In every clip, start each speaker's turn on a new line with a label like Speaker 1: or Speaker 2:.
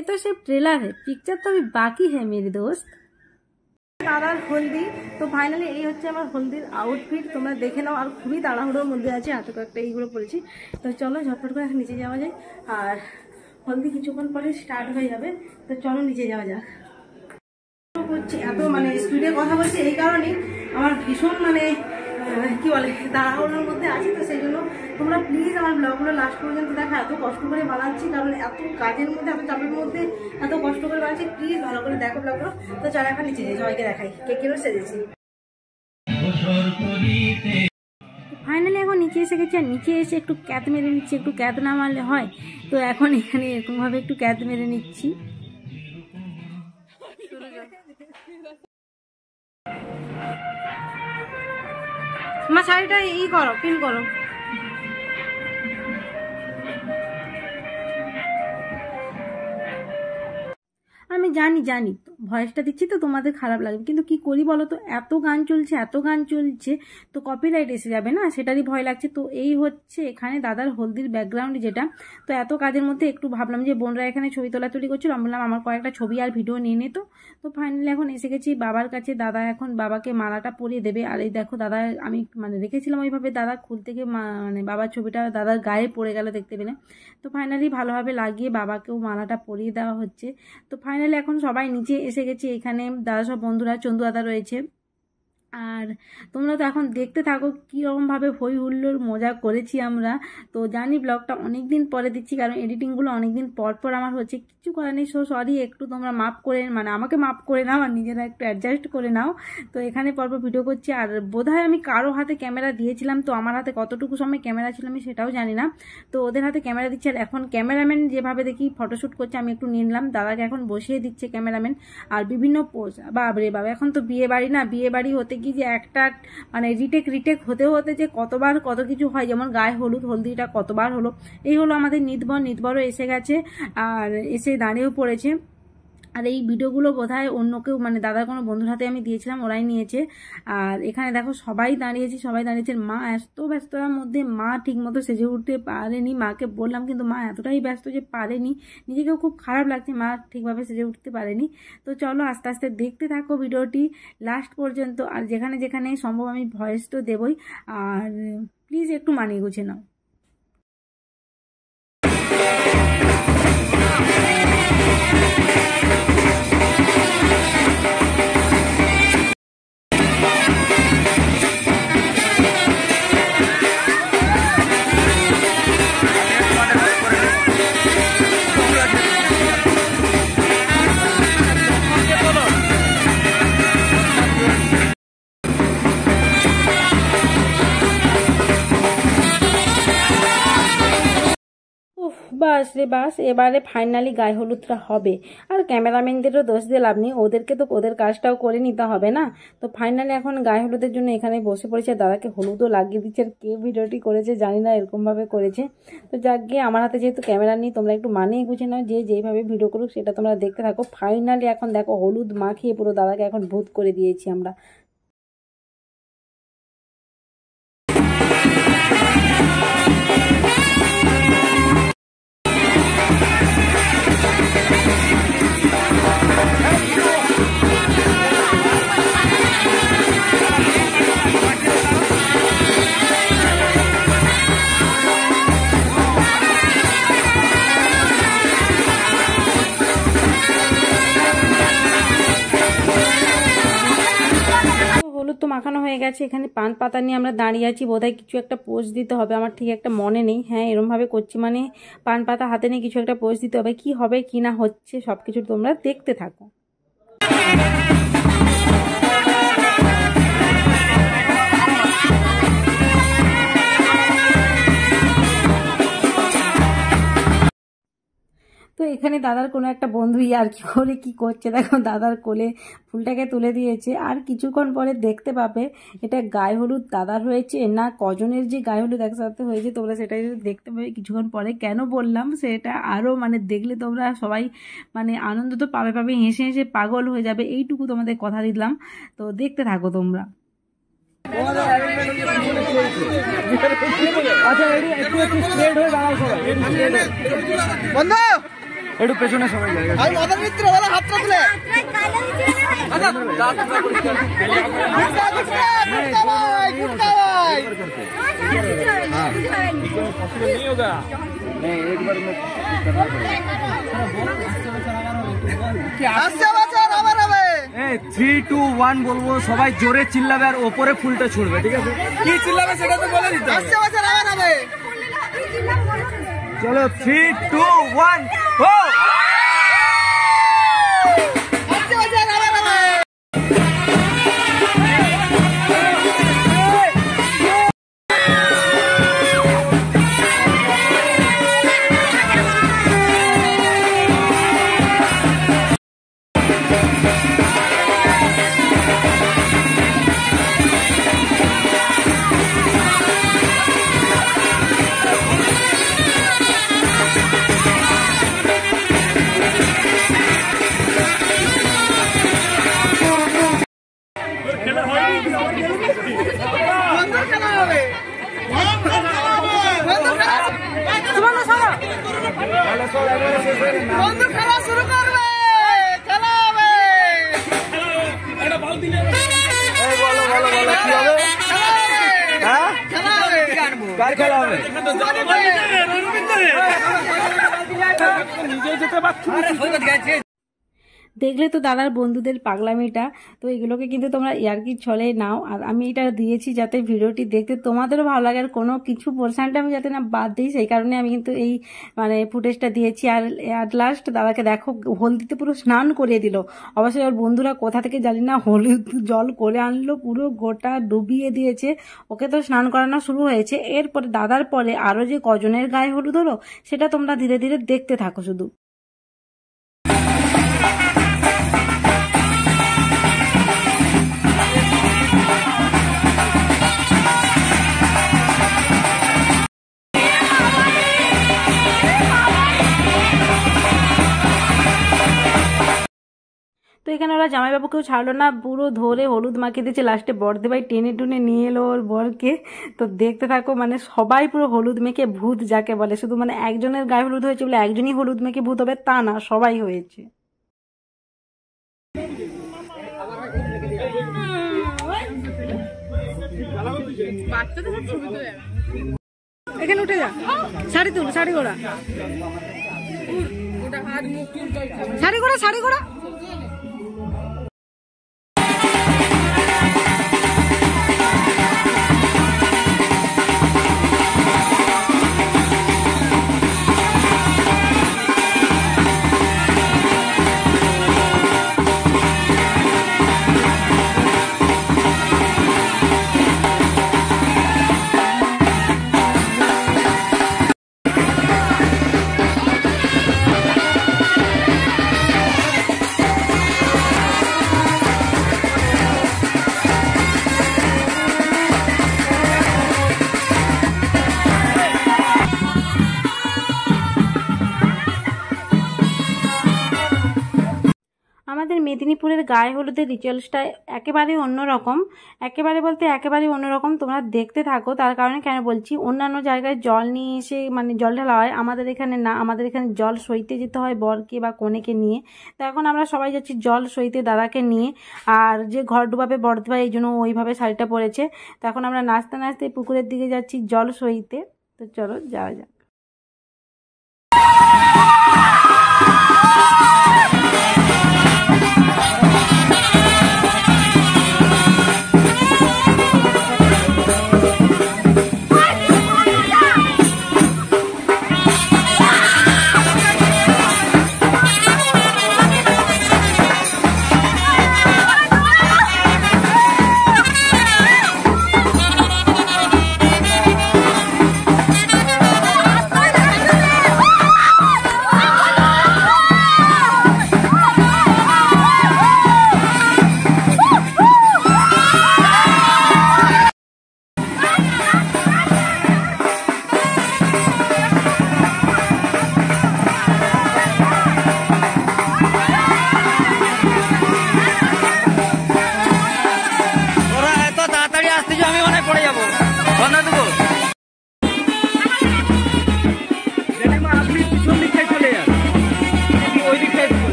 Speaker 1: ये तो सिर्फ ट्रेलर है, पिक्चर तो अभी बाकी है मेरे दोस्त। দাদার হলদি তো ফাইনালি এই হচ্ছে আমার হলদির আউটফিট, তোমরা দেখে নাও। আর খুবই তাড়াহুড়োর মধ্যে আছে, হাতে কয়েকটা এইগুলো পরেছি। তো চলো ঝটপট করে এখন নিচে যাওয়া যায়, আর হলদি কিছুক্ষণ পরে স্টার্ট হয়ে যাবে। তো চলো নিচে যাওয়া যাক। করছি এত মানে স্পিডে কথা বলছি এই কারণেই, আমার ভীষণ মানে কি বলে তাড়াহুড়োর মধ্যে আছি। তো সেই জন্য তোমরা প্লিজ আমার ব্লগগুলো লাস্ট পর্যন্ত দেখা। এত কষ্ট করে বানাচ্ছি, কারণ এত কাজের মধ্যে এত চাপের মধ্যে এত কষ্ট করে বানাচ্ছি। প্লিজ ভালো করে দেখো ব্লগগুলো। তো চলো এখন নিচে যাই, সবাইকে দেখাই কে কিরো সেজেছি। ফাইনালি এখন নিচে এসে গেছি, আর নিচে এসে একটু ক্যাত মেরে নিচ্ছি। একটু ক্যাত না মারলে হয়, তো এখন এখানে এরকমভাবে একটু ক্যাত মেরে নিচ্ছি। আমার শাড়িটা ই করো, পিন করো। আমি জানি ভয়েসটা দিচ্ছি তো তোমাদের খারাপ লাগবে, কিন্তু কি করি বলো তো, এত গান চলছে তো কপিরাইট এসে যাবে না, সেটারই ভয় লাগছে। তো এই হচ্ছে এখানে দাদার হলদির ব্যাকগ্রাউন্ড যেটা। তো এত কাজের মধ্যে একটু ভাবলাম যে বোনরা এখানে ছবি তোলাতুলি করছিল, আমি বললাম আমার কয়েকটা ছবি আর ভিডিও নিয়ে নিত। তো ফাইনালি এখন এসে গেছি বাবার কাছে। দাদা এখন বাবাকে মালাটা পরিয়ে দেবে। আর এই দেখো দাদা আমি মানে রেখেছিলাম ওইভাবে, দাদা খুলতে গিয়ে মানে বাবার ছবিটা দাদার গায়ে পড়ে গেল দেখতে পেলে। তো ফাইনালি ভালোভাবে লাগিয়ে বাবাকেও মালাটা পরিয়ে দেওয়া হচ্ছে। তো ফাইনালি এখন সবাই নিচে এসে গেছি। এখানে দাদা সব বন্ধুরা, চন্দু দাদা রয়েছে। আর তোমরা তো এখন দেখতে থাকো কীরকমভাবে হই হুল্লোড় মজা করেছি আমরা। তো জানি ব্লগটা অনেক দিন পরে দিচ্ছি, কারণ এডিটিংগুলো অনেক দিন পর আমার হচ্ছে, কিছু করার নেই। সো সরি, একটু তোমরা মাফ করে মানে আমাকে মাফ করে নাও, আর নিজেরা একটু অ্যাডজাস্ট করে নাও। তো এখানে পরপর ভিডিও করছি। আর বোধহয় আমি কারো হাতে ক্যামেরা দিয়েছিলাম, তো আমার হাতে কতটুকু সময় ক্যামেরা ছিল আমি সেটাও জানি না। তো ওদের হাতে ক্যামেরা দিচ্ছে। আর এখন ক্যামেরাম্যান যেভাবে দেখি ফটোশ্যুট করছে, আমি একটু নিয়ে নিলাম। দাদাকে এখন বসিয়ে দিচ্ছে ক্যামেরাম্যান। আর বিভিন্ন পোজ, বাবরে বাবা, এখন তো বিয়ে বাড়ি না, বিয়ে বাড়ি হতে কি যে একটা মানে রিটেক হতে যে কতবার কত কিছু হয়। যেমন গায়ে হলদিটা কতবার হলো। এই হলো আমাদের নিতবরও এসে গেছে, আর এসে দাঁড়িয়েও পড়েছে। আর এই ভিডিওগুলো বোধহয় অন্য কেউ মানে দাদার কোনো বন্ধুর হাতে আমি দিয়েছিলাম, ওরাই নিয়েছে। আর এখানে দেখো সবাই দাঁড়িয়েছে। মা এত ব্যস্ততার মধ্যে মা ঠিকমতো সেজে উঠতে পারেনি। মাকে বললাম, কিন্তু মা এতটাই ব্যস্ত যে পারেনি। নিজেকেও খুব খারাপ লাগছে, মা ঠিকভাবে সেজে উঠতে পারেনি। তো চলো আস্তে আস্তে দেখতে থাকো ভিডিওটি লাস্ট পর্যন্ত। আর যেখানে যেখানে সম্ভব আমি ভয়েস তো দেবই, আর প্লিজ একটু মানিয়ে গুছিয়ে নাও। বাস রে বাস, এবারে ফাইনালি গায়ে হলুদটা হবে। আর ক্যামেরাম্যানদেরও দোষ দিয়ে লাভ নেই, ওদেরকে তো ওদের কাজটাও করে নিতে হবে না। তো ফাইনালি এখন গায়ে হলুদের জন্য এখানে বসে পড়েছে। দাদাকে হলুদও লাগিয়ে দিচ্ছে। আর কে ভিডিওটি করেছে জানি না, এরকমভাবে করেছে। তো যাক গিয়ে, আমার হাতে যেহেতু ক্যামেরা নেই, তোমরা একটু মানিয়ে গুছিয়ে নাও, যে যেইভাবে ভিডিও করুক সেটা তোমরা দেখতে থাকো। ফাইনালি এখন দেখো হলুদ মাখিয়ে পুরো দাদাকে এখন ভূত করে দিয়েছি আমরা। তো মাখানো হয়ে গেছে। এখানে পান পাতা নিয়ে আমরা দাঁড়িয়ে আছি, বোধহয় কিছু একটা পোজ দিতে হবে, আমার ঠিক একটা মনে নেই। হ্যাঁ, এরমভাবে করছি, মানে পান পাতা হাতে নিয়ে কিছু একটা পোজ দিতে হবে। কি হবে কি না হচ্ছে সবকিছু তোমরা দেখতে থাকো। তো এখানে দাদার কোনো একটা বন্ধু আর কি করে কি করছে দেখো, দাদার কোলে ফুলটাকে তুলে দিয়েছে। আর কিছুক্ষণ পরে দেখতে পাবে এটা গায়ে হলুদ দাদার হয়েছে না কজনের যে গায়ে হলুদ একসাথে হয়েছে, তোমরা সেটাই দেখতে পাবে কিছুক্ষণ পরে। কেন বললাম সেটা, আরও মানে দেখলে তোমরা সবাই মানে আনন্দ তো পাবে, হেসে হেসে পাগল হয়ে যাবে, এইটুকু তোমাদের কথা দিলাম। তো দেখতে থাকো তোমরা।
Speaker 2: বন্ধু একটু পেছনে সবাই জায়গা থ্রি টু ওয়ান বলবো, সবাই জোরে চিল্লাবে আর ওপরে ফুলটা ছুড়বে, ঠিক আছে? কি চিল্লাবে সেটা তো বলে দিতে হবে। চলো 3 2 1 গো।
Speaker 1: দেখলে তো দাদার বন্ধুদের পাগলামিটা, তো এগুলোকে কিন্তু তোমরা ইয়ার্কির ছলে নাও। আর আমি এটা দিয়েছি যাতে ভিডিওটি দেখতে তোমাদেরও ভালো লাগে, আর কোনো কিছু পোর্শনটা আমি যাতে না বাদ দিই, সেই কারণে আমি কিন্তু এই ফুটেজটা দিয়েছি। আর অ্যাট লাস্ট দাদাকে দেখো হলদিতে পুরো স্নান করিয়ে দিল। অবশ্যই ওর বন্ধুরা কোথা থেকে জানি না হলুদ জল করে আনলো, পুরো গোটা ডুবিয়ে দিয়েছে। ওকে তো স্নান করানো শুরু হয়েছে, এরপরে দাদার পরে আরও যে কজনের গায়ে হলুদ হলো সেটা তোমরা ধীরে ধীরে দেখতে থাকো শুধু। তো এখানে ওরা জামাইবাবুকেও ছাড়লো না, পুরো ধরে হলুদ মাখিয়ে দিয়েছে। লাস্টে বরদেভাই টেনে টুনে নিয়ে এলো ওর বরকে। তো দেখতে থাকো, সবাই পুরো হলুদ মেখে ভূত যাকে বলে, শুধু একজনের গায়ে হলুদ হয়েছে বলে একজনই হলুদ মেখে ভূত হবে তা না, সবাই হয়েছে। এখানে উঠে যা, শাড়ি তুল, শাড়ি গোড়া, শাড়ি গোড়া, শাড়ি গোড়া। আমাদের মেদিনীপুরের গায়ে হলুদের রিচুয়ালসটা একেবারে অন্যরকম, একেবারে অন্যরকম। তোমরা দেখতে থাকো। তার কারণে কেন বলছি, অন্যান্য জায়গায় জল নিয়ে এসে জল ঢালা হয়, আমাদের এখানে না। আমাদের এখানে জল সইতে যেতে হয় বরকে বা কনেকে নিয়ে। তো এখন আমরা সবাই যাচ্ছি জল সইতে দাদাকে নিয়ে। আর যে ঘর ডুবাবে বরদেভা, এই জন্য ওইভাবে শাড়িটা পরেছে। তো এখন আমরা নাচতে নাচতে পুকুরের দিকে যাচ্ছি জল সইতে। তো চলো যাওয়া যাক।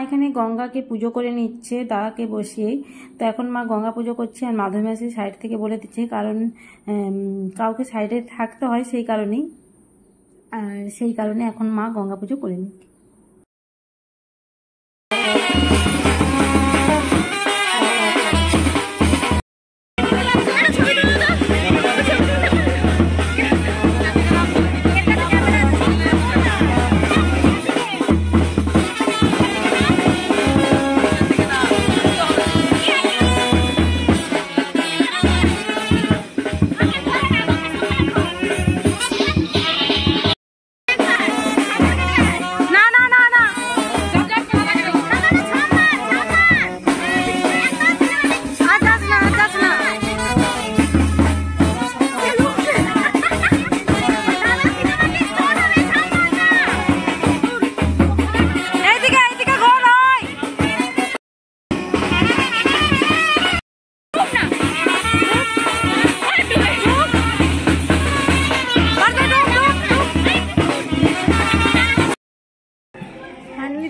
Speaker 1: এখানে গঙ্গাকে পুজো করে নিচ্ছে দাদাকে বসিয়ে। তো এখন মা গঙ্গা পুজো করছে আর মাধবী মাসি সাইড থেকে বলে দিচ্ছে, কারণ কাউকে সাইডে থাকতে হয় সেই কারণেই, আর সেই কারণে এখন মা গঙ্গা পুজো করে নিচ্ছে।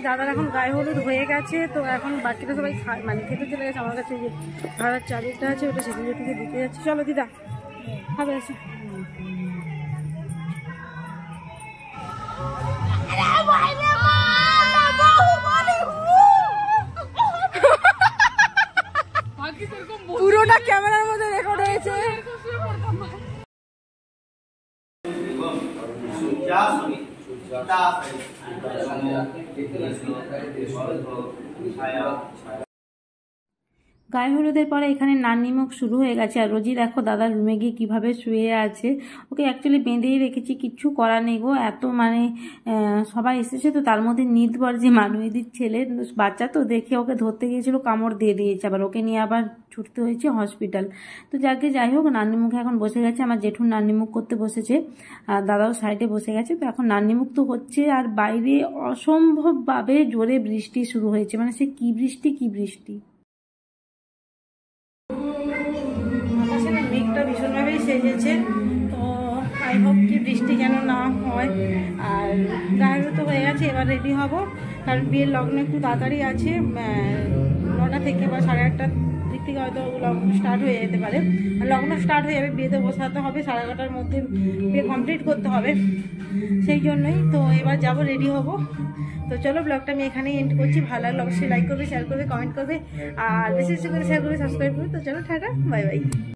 Speaker 1: দাদার এখন গায়ে হলুদ হয়ে গেছে, তো এখন বাকিটা সবাই মানে খেতে চলে গেছে। আমার কাছে যে ভাড়ার চাবিটা আছে ওটা সেগুলো থেকে দিতে যাচ্ছি। চলো দিদা খাবে আছে। পুরোটা ক্যামেরার মধ্যে রেকর্ড হয়েছে। গায়ে হলুদের পরে এখানে নান্নিমুখ শুরু হয়ে গেছে। আর রোজি দেখো দাদার রুমে গিয়ে কিভাবে শুয়ে আছে, ওকে অ্যাকচুয়ালি বেঁধেই রেখেছি, কিচ্ছু করার নেই গো। এত মানে সবাই এসেছে, তো তার মধ্যে নিতবর যে মানুষদির ছেলে বাচ্চা, তো দেখে ওকে ধরতে গিয়েছিল, কামড় দিয়ে দিয়েছে, আবার ওকে নিয়ে আবার ছুটতে হয়েছে হসপিটাল। তো যাই হোক নান্নিমুখে এখন বসে গেছে, আমার জেঠুর নান্নিমুখ করতে বসেছে, আর দাদাও সাইডে বসে গেছে। তো এখন নান্নিমুখ তো হচ্ছে, আর বাইরে অসম্ভবভাবে জোরে বৃষ্টি শুরু হয়েছে, মানে সে কি বৃষ্টি কি বৃষ্টি। মেঘটা ভীষণভাবেই সেজেছে, তো আই হোপ কি বৃষ্টি যেন না হয়। আর গায়ে তো হয়ে গেছে, এবার রেডি হব, কারণ বিয়ের লগ্ন একটু তাড়াতাড়ি আছে, 9টা থেকে বা 8:30টার দিক থেকে হয়তো লগ্ন স্টার্ট হয়ে যেতে পারে। আর লগ্ন স্টার্ট হয়ে যাবে, বিয়েতে বসাতে হবে, 9:30টার মধ্যে বিয়ে কমপ্লিট করতে হবে, সেই জন্যই। তো এবার যাব, রেডি হব। তো চলো ব্লগটা আমি এখানেই এন্ড করছি। ভালো লাগলে অবশ্যই লাইক করবে, শেয়ার করবে, কমেন্ট করবে, আর বেশি বেশি করে শেয়ার করবে, সাবস্ক্রাইব করবে। তো চলো টাটা, বাই বাই।